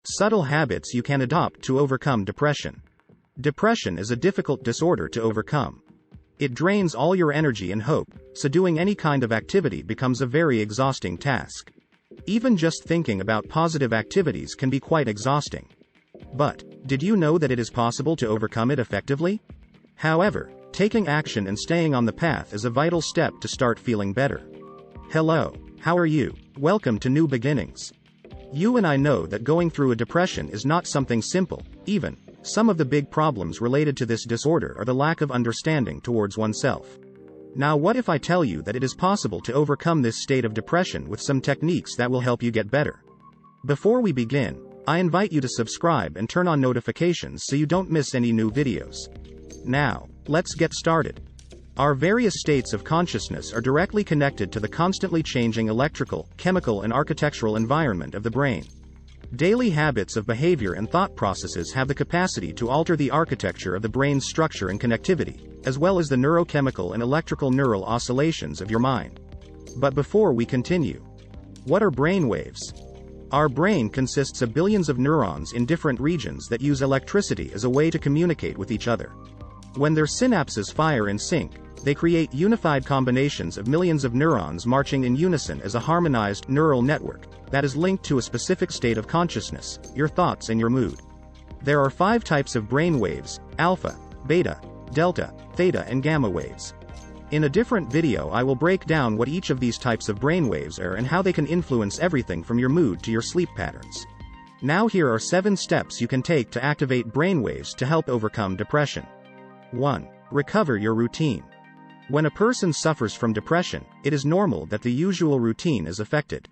Subtle habits you can adopt to overcome depression. Depression is a difficult disorder to overcome. It drains all your energy and hope, so doing any kind of activity becomes a very exhausting task. Even just thinking about positive activities can be quite exhausting. But, did you know that it is possible to overcome it effectively? However, taking action and staying on the path is a vital step to start feeling better. Hello, how are you? Welcome to New Beginnings. You and I know that going through a depression is not something simple, even. Some of the big problems related to this disorder are the lack of understanding towards oneself. Now what if I tell you that it is possible to overcome this state of depression with some techniques that will help you get better? Before we begin, I invite you to subscribe and turn on notifications so you don't miss any new videos. Now, let's get started. Our various states of consciousness are directly connected to the constantly changing electrical, chemical and architectural environment of the brain. Daily habits of behavior and thought processes have the capacity to alter the architecture of the brain's structure and connectivity, as well as the neurochemical and electrical neural oscillations of your mind. But before we continue, what are brain waves? Our brain consists of billions of neurons in different regions that use electricity as a way to communicate with each other. When their synapses fire in sync, they create unified combinations of millions of neurons marching in unison as a harmonized neural network that is linked to a specific state of consciousness, your thoughts and your mood. There are 5 types of brain waves: alpha, beta, delta, theta and gamma waves. In a different video I will break down what each of these types of brain waves are and how they can influence everything from your mood to your sleep patterns. Now here are 7 steps you can take to activate brain waves to help overcome depression. 1. Recover your routine. When a person suffers from depression, it is normal that the usual routine is affected.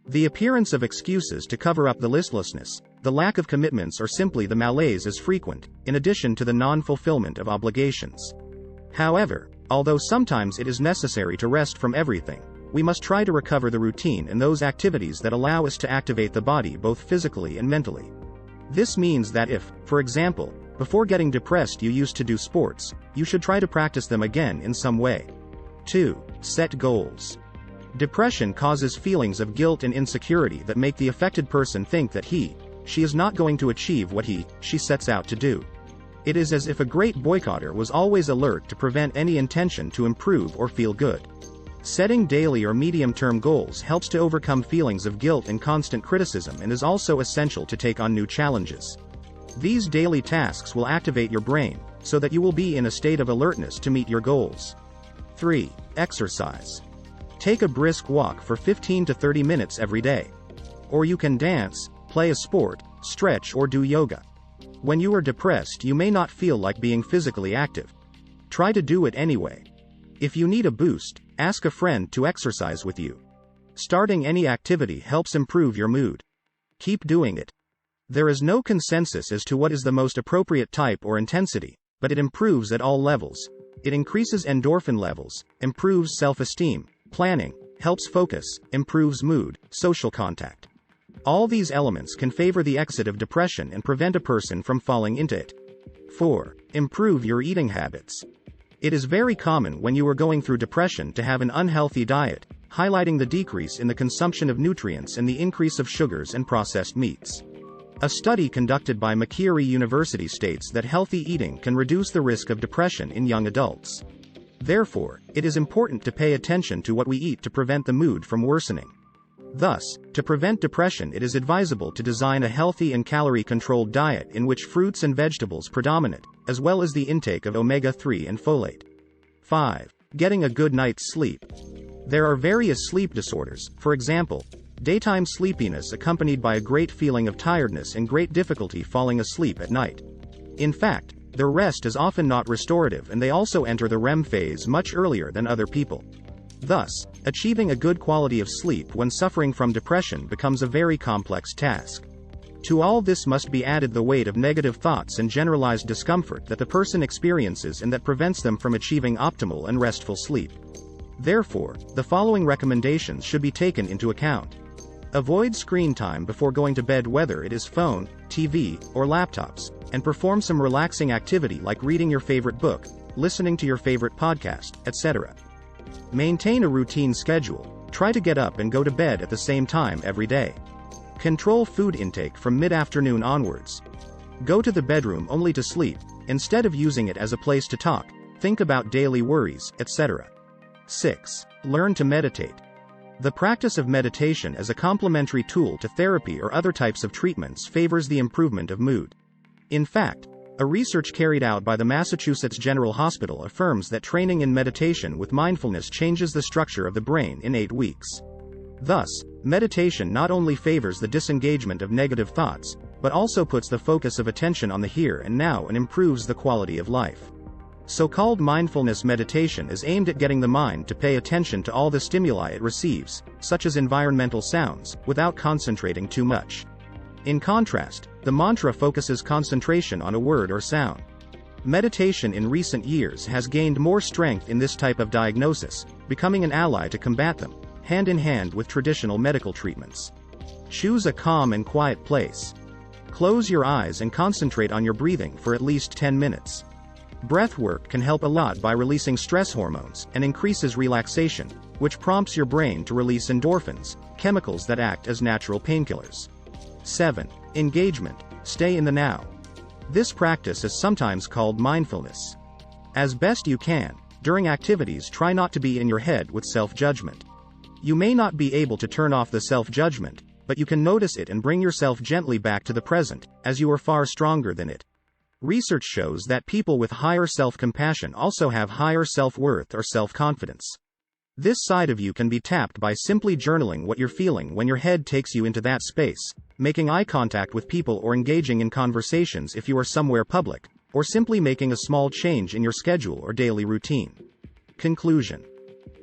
The appearance of excuses to cover up the listlessness, the lack of commitments or simply the malaise is frequent, in addition to the non-fulfillment of obligations. However, although sometimes it is necessary to rest from everything, we must try to recover the routine and those activities that allow us to activate the body both physically and mentally. This means that if, for example, before getting depressed you used to do sports, you should try to practice them again in some way. 2. Set goals. Depression causes feelings of guilt and insecurity that make the affected person think that she is not going to achieve what she sets out to do. It is as if a great boycotter was always alert to prevent any intention to improve or feel good. Setting daily or medium-term goals helps to overcome feelings of guilt and constant criticism and is also essential to take on new challenges. These daily tasks will activate your brain, so that you will be in a state of alertness to meet your goals. 3. Exercise. Take a brisk walk for 15 to 30 minutes every day. Or you can dance, play a sport, stretch or do yoga. When you are depressed you may not feel like being physically active. Try to do it anyway. If you need a boost, ask a friend to exercise with you. Starting any activity helps improve your mood. Keep doing it. There is no consensus as to what is the most appropriate type or intensity, but it improves at all levels. It increases endorphin levels, improves self-esteem, planning, helps focus, improves mood, social contact. All these elements can favor the exit of depression and prevent a person from falling into it. 4. Improve your eating habits. It is very common when you are going through depression to have an unhealthy diet, highlighting the decrease in the consumption of nutrients and the increase of sugars and processed meats. A study conducted by Macquarie University states that healthy eating can reduce the risk of depression in young adults. Therefore, it is important to pay attention to what we eat to prevent the mood from worsening. Thus, to prevent depression it is advisable to design a healthy and calorie-controlled diet in which fruits and vegetables predominate, as well as the intake of omega-3 and folate. 5. Getting a good night's sleep. There are various sleep disorders, for example, daytime sleepiness accompanied by a great feeling of tiredness and great difficulty falling asleep at night. In fact, their rest is often not restorative and they also enter the REM phase much earlier than other people. Thus, achieving a good quality of sleep when suffering from depression becomes a very complex task. To all this must be added the weight of negative thoughts and generalized discomfort that the person experiences and that prevents them from achieving optimal and restful sleep. Therefore, the following recommendations should be taken into account. Avoid screen time before going to bed, whether it is phone, TV, or laptops, and perform some relaxing activity like reading your favorite book, listening to your favorite podcast, etc. Maintain a routine schedule. Try to get up and go to bed at the same time every day. Control food intake from mid-afternoon onwards. Go to the bedroom only to sleep, instead of using it as a place to talk, think about daily worries, etc. 6. Learn to meditate. The practice of meditation as a complementary tool to therapy or other types of treatments favors the improvement of mood. In fact, a research carried out by the Massachusetts General Hospital affirms that training in meditation with mindfulness changes the structure of the brain in 8 weeks. Thus, meditation not only favors the disengagement of negative thoughts, but also puts the focus of attention on the here and now and improves the quality of life. So-called mindfulness meditation is aimed at getting the mind to pay attention to all the stimuli it receives, such as environmental sounds, without concentrating too much. In contrast, the mantra focuses concentration on a word or sound. Meditation in recent years has gained more strength in this type of diagnosis, becoming an ally to combat them, hand in hand with traditional medical treatments. Choose a calm and quiet place. Close your eyes and concentrate on your breathing for at least 10 minutes. Breath work can help a lot by releasing stress hormones and increases relaxation, which prompts your brain to release endorphins, chemicals that act as natural painkillers. 7. Engagement. Stay in the now. This practice is sometimes called mindfulness. As best you can, during activities try not to be in your head with self-judgment. You may not be able to turn off the self-judgment, but you can notice it and bring yourself gently back to the present, as you are far stronger than it. Research shows that people with higher self-compassion also have higher self-worth or self-confidence. This side of you can be tapped by simply journaling what you're feeling when your head takes you into that space, making eye contact with people or engaging in conversations if you are somewhere public, or simply making a small change in your schedule or daily routine. Conclusion.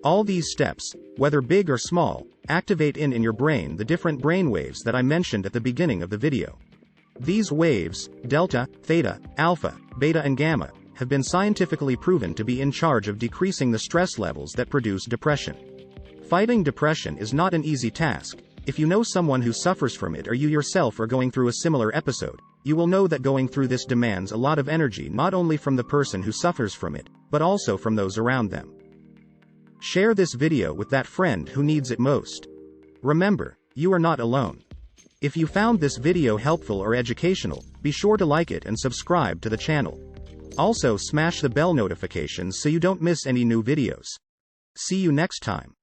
All these steps, whether big or small, activate in your brain the different brain waves that I mentioned at the beginning of the video. These waves, delta, theta, alpha, beta and gamma, have been scientifically proven to be in charge of decreasing the stress levels that produce depression. Fighting depression is not an easy task. If you know someone who suffers from it or you yourself are going through a similar episode, you will know that going through this demands a lot of energy not only from the person who suffers from it, but also from those around them. Share this video with that friend who needs it most. Remember, you are not alone. If you found this video helpful or educational, be sure to like it and subscribe to the channel. Also smash the bell notifications so you don't miss any new videos. See you next time.